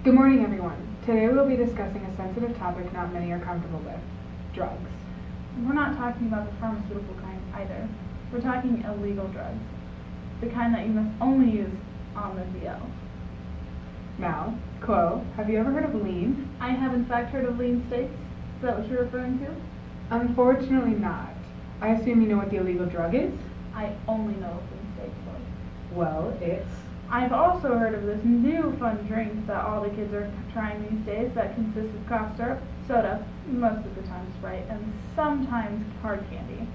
Good morning, everyone. Today we'll be discussing a sensitive topic not many are comfortable with: drugs. We're not talking about the pharmaceutical kind either. We're talking illegal drugs, the kind that you must only use on the DL. Now, Chloe, have you ever heard of lean? I have in fact heard of lean steaks. Is that what you're referring to? Unfortunately not. I assume you know what the illegal drug is? I only know of lean steaks, though. Well, it's... I've also heard of this new fun drink that all the kids are trying these days that consists of cough syrup, soda, most of the time Sprite, and sometimes hard candy.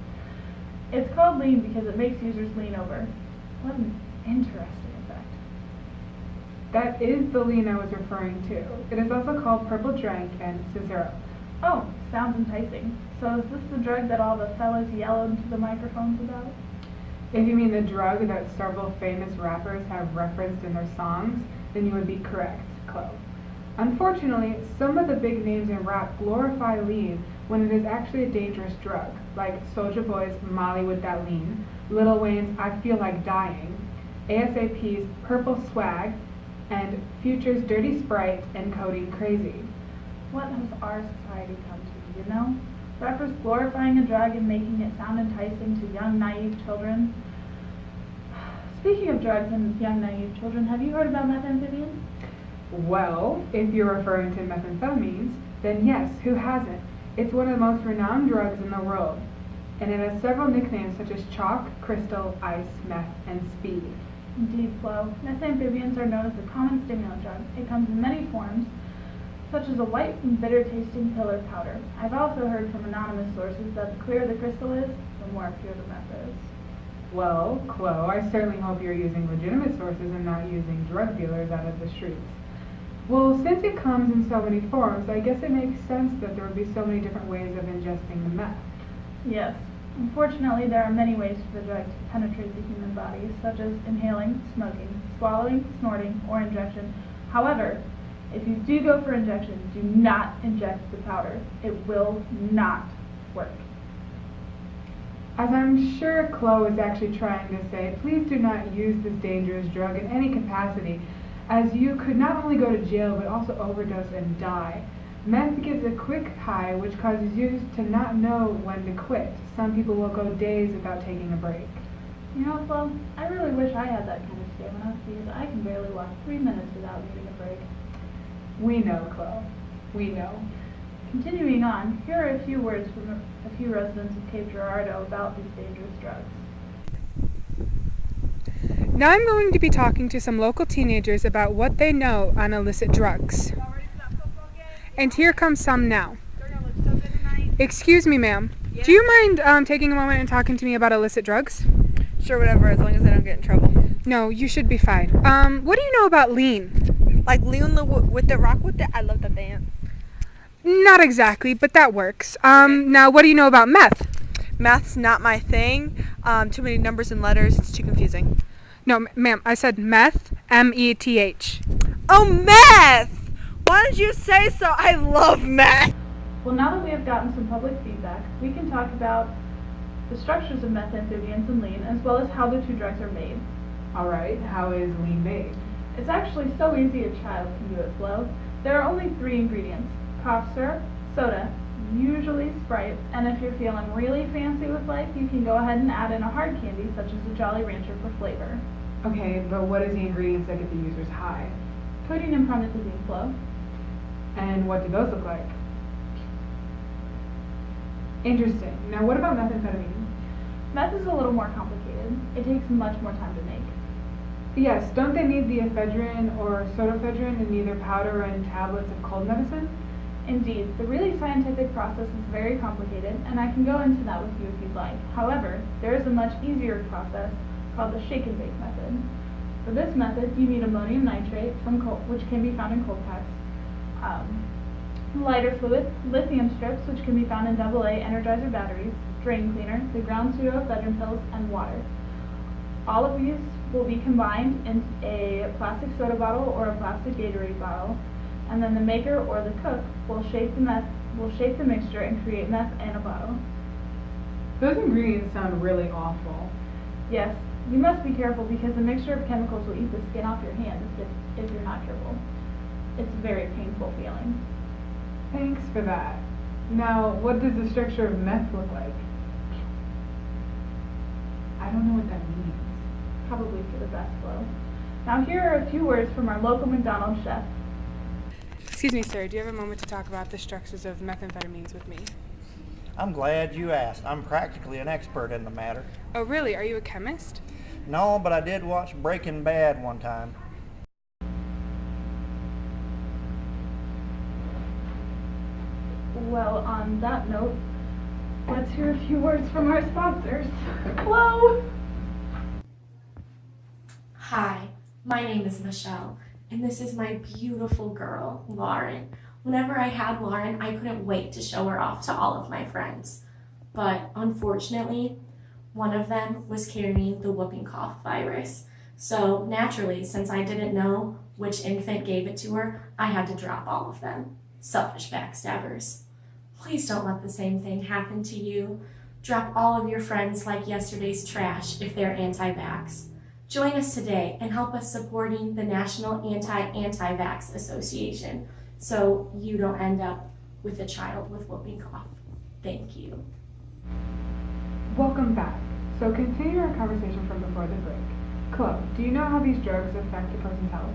It's called lean because it makes users lean over. What an interesting effect. That is the lean I was referring to. It is also called purple drink and syrup. Oh, sounds enticing. So is this the drug that all the fellas yell into the microphones about? If you mean the drug that several famous rappers have referenced in their songs, then you would be correct, Chloe. Unfortunately, some of the big names in rap glorify lean when it is actually a dangerous drug, like Soulja Boy's Molly with That Lean, Lil Wayne's I Feel Like Dying, ASAP's Purple Swag, and Future's Dirty Sprite and Codeine Crazy. What has our society come to, you know? Rappers glorifying a drug and making it sound enticing to young, naive children. Speaking of drugs and young, naive children, have you heard about methamphetamines? Well, if you're referring to methamphetamines, then yes, who hasn't? It's one of the most renowned drugs in the world, and it has several nicknames such as chalk, crystal, ice, meth, and speed. Indeed, Flo. Methamphetamines are known as the common stimulant drug. It comes in many forms, such as a white and bitter-tasting pill or powder. I've also heard from anonymous sources that the clearer the crystal is, the more pure the meth is. Well, Chloe, I certainly hope you're using legitimate sources and not using drug dealers out of the streets. Well, since it comes in so many forms, I guess it makes sense that there would be so many different ways of ingesting the meth. Yes. Unfortunately, there are many ways for the drug to penetrate the human body, such as inhaling, smoking, swallowing, snorting, or injection. However, if you do go for injection, do not inject the powder. It will not work. As I'm sure Chloe is actually trying to say, please do not use this dangerous drug in any capacity, as you could not only go to jail but also overdose and die. Meth gives a quick high which causes users to not know when to quit. Some people will go days without taking a break. You know, Flo, I really wish I had that kind of stamina because I can barely walk 3 minutes without needing a break. We know, Chloe. We know. Continuing on, here are a few words from a few residents of Cape Girardeau about these dangerous drugs. Now I'm going to be talking to some local teenagers about what they know on illicit drugs. And here comes some now. Excuse me, ma'am. Yeah? Do you mind taking a moment and talking to me about illicit drugs? Sure, whatever, as long as I don't get in trouble. No, you should be fine. What do you know about lean? Like Leon with the rock with it? I love that dance. Not exactly, but that works. Now what do you know about meth? Math's not my thing. Too many numbers and letters. It's too confusing. No, ma'am, I said meth, M-E-T-H. Oh, meth! Why did you say so? I love meth! Well, now that we have gotten some public feedback, we can talk about the structures of methamphetamines and lean, as well as how the two drugs are made. Alright, how is lean made? It's actually so easy a child can do it, Flo. There are only 3 ingredients: cough syrup, soda, usually Sprite, and if you're feeling really fancy with life, you can go ahead and add in a hard candy such as a Jolly Rancher for flavor. Okay, but what is the ingredients that get the users high? Codeine and promethazine, Flo. And what do those look like? Interesting. Now what about methamphetamine? Meth is a little more complicated. It takes much more time to make. Yes, don't they need the ephedrine or sodoephedrine in either powder and tablets of cold medicine? Indeed, the really scientific process is very complicated, and I can go into that with you if you'd like. However, there is a much easier process called the shake and bake method. For this method, you need ammonium nitrate, which can be found in cold packs, lighter fluid, lithium strips, which can be found in AA Energizer batteries, drain cleaner, the ground pseudoephedrine pills, and water. All of these will be combined in a plastic soda bottle or a plastic Gatorade bottle, and then the maker or the cook will shake the mixture and create meth in a bottle. Those ingredients sound really awful. Yes, you must be careful because the mixture of chemicals will eat the skin off your hands if you're not careful. It's a very painful feeling. Thanks for that. Now, what does the structure of meth look like? I don't know what that means. Probably for the best, Flo. Now here are a few words from our local McDonald's chef. Excuse me, sir, do you have a moment to talk about the structures of methamphetamines with me? I'm glad you asked. I'm practically an expert in the matter. Oh, really? Are you a chemist? No, but I did watch Breaking Bad one time. Well, on that note, let's hear a few words from our sponsors. Flo! Hi, my name is Michelle, and this is my beautiful girl, Lauren. Whenever I had Lauren, I couldn't wait to show her off to all of my friends. But unfortunately, one of them was carrying the whooping cough virus. So naturally, since I didn't know which infant gave it to her, I had to drop all of them. Selfish backstabbers. Please don't let the same thing happen to you. Drop all of your friends like yesterday's trash if they're anti-vax. Join us today and help us supporting the National Anti-Vax Association so you don't end up with a child with whooping cough. Thank you. Welcome back. So continue our conversation from before the break. Chloe, do you know how these drugs affect a person's health?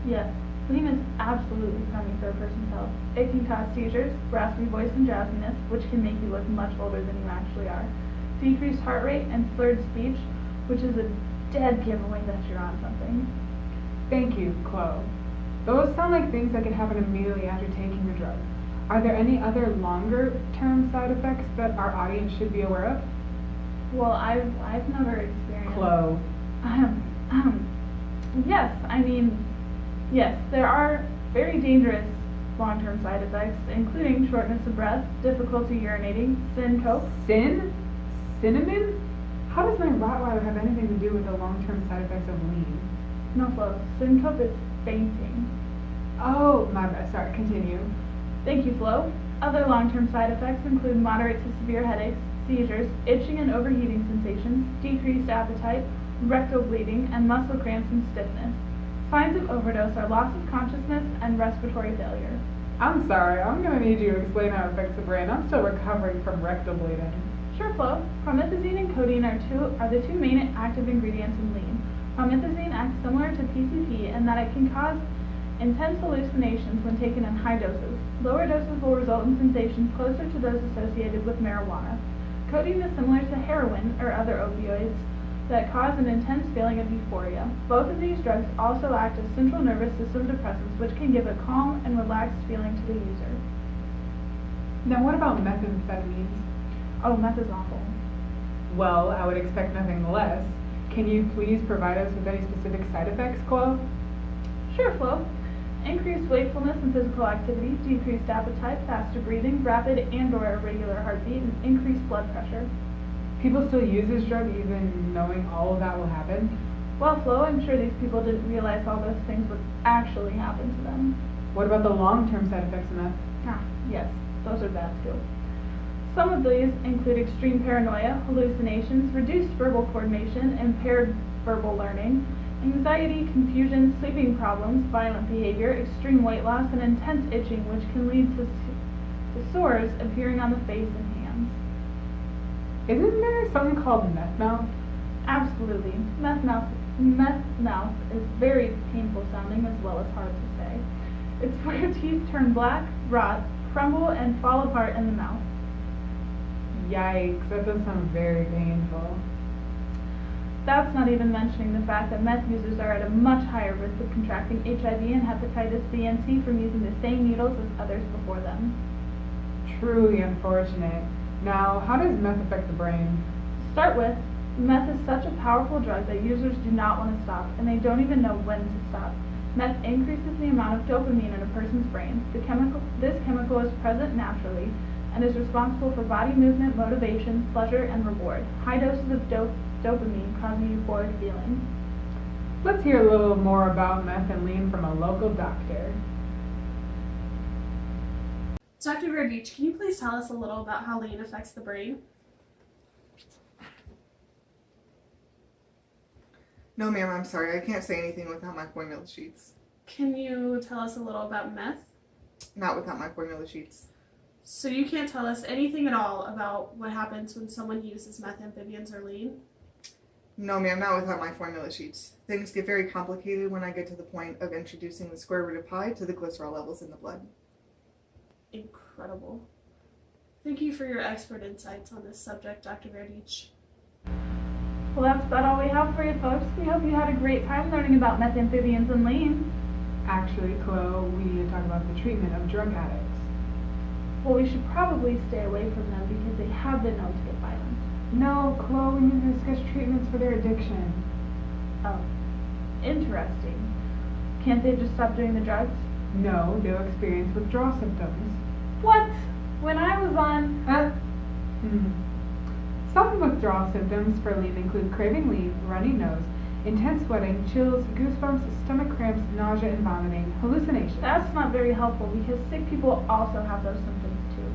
Yes, lean is absolutely crummy for a person's health. It can cause seizures, raspy voice and drowsiness, which can make you look much older than you actually are. Decreased heart rate and slurred speech, which is a dead giveaway that you're on something. Thank you, Chloe. Those sound like things that could happen immediately after taking the drug. Are there any other longer-term side effects that our audience should be aware of? Well, I've never experienced. Chloe. Yes, there are very dangerous long-term side effects, including shortness of breath, difficulty urinating, syncope. Cinnamon? How does my Rottweiler have anything to do with the long-term side effects of lean? No, Flo, syncope is fainting. Oh, my bad. Sorry, continue. Thank you, Flo. Other long-term side effects include moderate to severe headaches, seizures, itching and overheating sensations, decreased appetite, rectal bleeding, and muscle cramps and stiffness. Signs of overdose are loss of consciousness and respiratory failure. I'm sorry, I'm going to need you to explain how it affects the brain. I'm still recovering from rectal bleeding. Sure, Flo. Promethazine and codeine are the two main active ingredients in lean. Promethazine acts similar to PCP in that it can cause intense hallucinations when taken in high doses. Lower doses will result in sensations closer to those associated with marijuana. Codeine is similar to heroin or other opioids that cause an intense feeling of euphoria. Both of these drugs also act as central nervous system depressants, which can give a calm and relaxed feeling to the user. Now, what about methamphetamines? Oh, meth is awful. Well, I would expect nothing less. Can you please provide us with any specific side effects, Chloe? Sure, Flo. Increased wakefulness and physical activity, decreased appetite, faster breathing, rapid and/or irregular heartbeat, and increased blood pressure. People still use this drug even knowing all of that will happen? Well, Flo, I'm sure these people didn't realize all those things would actually happen to them. What about the long-term side effects of meth? Yes, those are bad too. Some of these include extreme paranoia, hallucinations, reduced verbal coordination, impaired verbal learning, anxiety, confusion, sleeping problems, violent behavior, extreme weight loss, and intense itching, which can lead to sores appearing on the face and hands. Isn't there something called meth mouth? Absolutely. Meth mouth is very painful sounding as well as hard to say. It's where teeth turn black, rot, crumble, and fall apart in the mouth. Yikes, that does sound very painful. That's not even mentioning the fact that meth users are at a much higher risk of contracting HIV and hepatitis B and C from using the same needles as others before them. Truly unfortunate. Now, how does meth affect the brain? To start with, meth is such a powerful drug that users do not want to stop, and they don't even know when to stop. Meth increases the amount of dopamine in a person's brain. This chemical is present naturally and is responsible for body movement, motivation, pleasure, and reward. High doses of dopamine cause a euphoric feeling. Let's hear a little more about meth and lean from a local doctor. Dr. Verdich, can you please tell us a little about how lean affects the brain? No, ma'am, I'm sorry. I can't say anything without my formula sheets. Can you tell us a little about meth? Not without my formula sheets. So you can't tell us anything at all about what happens when someone uses methamphibians or lean? No, ma'am, not without my formula sheets. Things get very complicated when I get to the point of introducing the square root of pi to the glycerol levels in the blood. Incredible. Thank you for your expert insights on this subject, Dr. Verdich. Well, that's about all we have for you folks. We hope you had a great time learning about methamphibians and lean. Actually, Chloe, we need to talk about the treatment of drug addicts. Well, we should probably stay away from them because they have been known to get violent. No, Chloe, we need to discuss treatments for their addiction. Oh, interesting. Can't they just stop doing the drugs? No, they'll experience withdrawal symptoms. What? When I was on... Some withdrawal symptoms for lean include craving lean, runny nose, intense sweating, chills, goosebumps, stomach cramps, nausea and vomiting, hallucinations. That's not very helpful because sick people also have those symptoms too.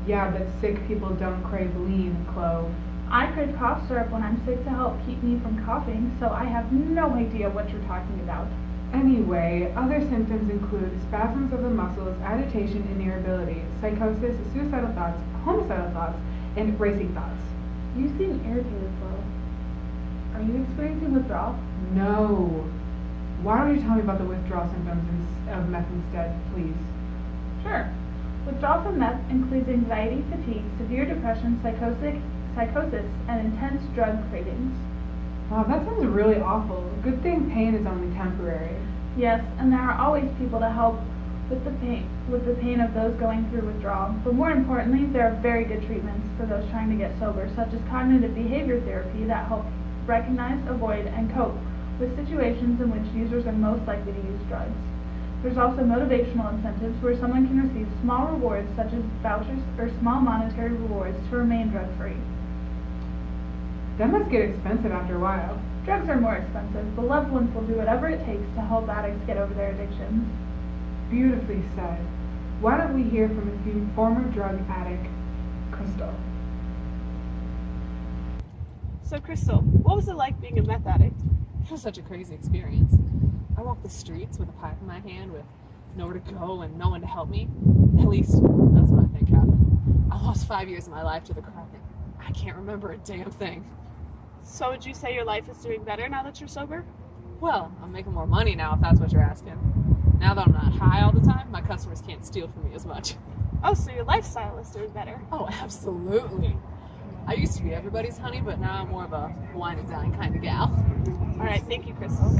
Yeah, but sick people don't crave lean, Chloe. I crave cough syrup when I'm sick to help keep me from coughing, so I have no idea what you're talking about. Anyway, other symptoms include spasms of the muscles, agitation and irritability, psychosis, suicidal thoughts, homicidal thoughts, and racing thoughts. You seem irritated, Flo. Are you experiencing withdrawal? No. Why don't you tell me about the withdrawal symptoms of meth instead, please? Sure. Withdrawal from meth includes anxiety, fatigue, severe depression, psychosis, and intense drug cravings. Wow, that sounds really awful. Good thing pain is only temporary. Yes, and there are always people to help with the pain of those going through withdrawal. But more importantly, there are very good treatments for those trying to get sober, such as cognitive behavior therapy that help recognize, avoid, and cope with situations in which users are most likely to use drugs. There's also motivational incentives where someone can receive small rewards such as vouchers or small monetary rewards to remain drug-free. That must get expensive after a while. Drugs are more expensive, but loved ones will do whatever it takes to help addicts get over their addictions. Beautifully said. Why don't we hear from a former drug addict, Crystal? So, Crystal, what was it like being a meth addict? It was such a crazy experience. I walked the streets with a pipe in my hand with nowhere to go and no one to help me. At least, that's what I think happened. I lost 5 years of my life to the crack and I can't remember a damn thing. So would you say your life is doing better now that you're sober? Well, I'm making more money now if that's what you're asking. Now that I'm not high all the time, my customers can't steal from me as much. Oh, so your lifestyle is doing better. Oh, absolutely. I used to be everybody's honey, but now I'm more of a wine and dine kind of gal. All right, thank you, Crystal.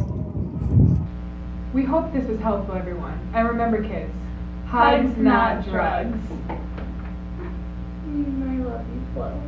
We hope this was helpful, everyone. And remember, kids, hugs, not drugs. I love you, Flo.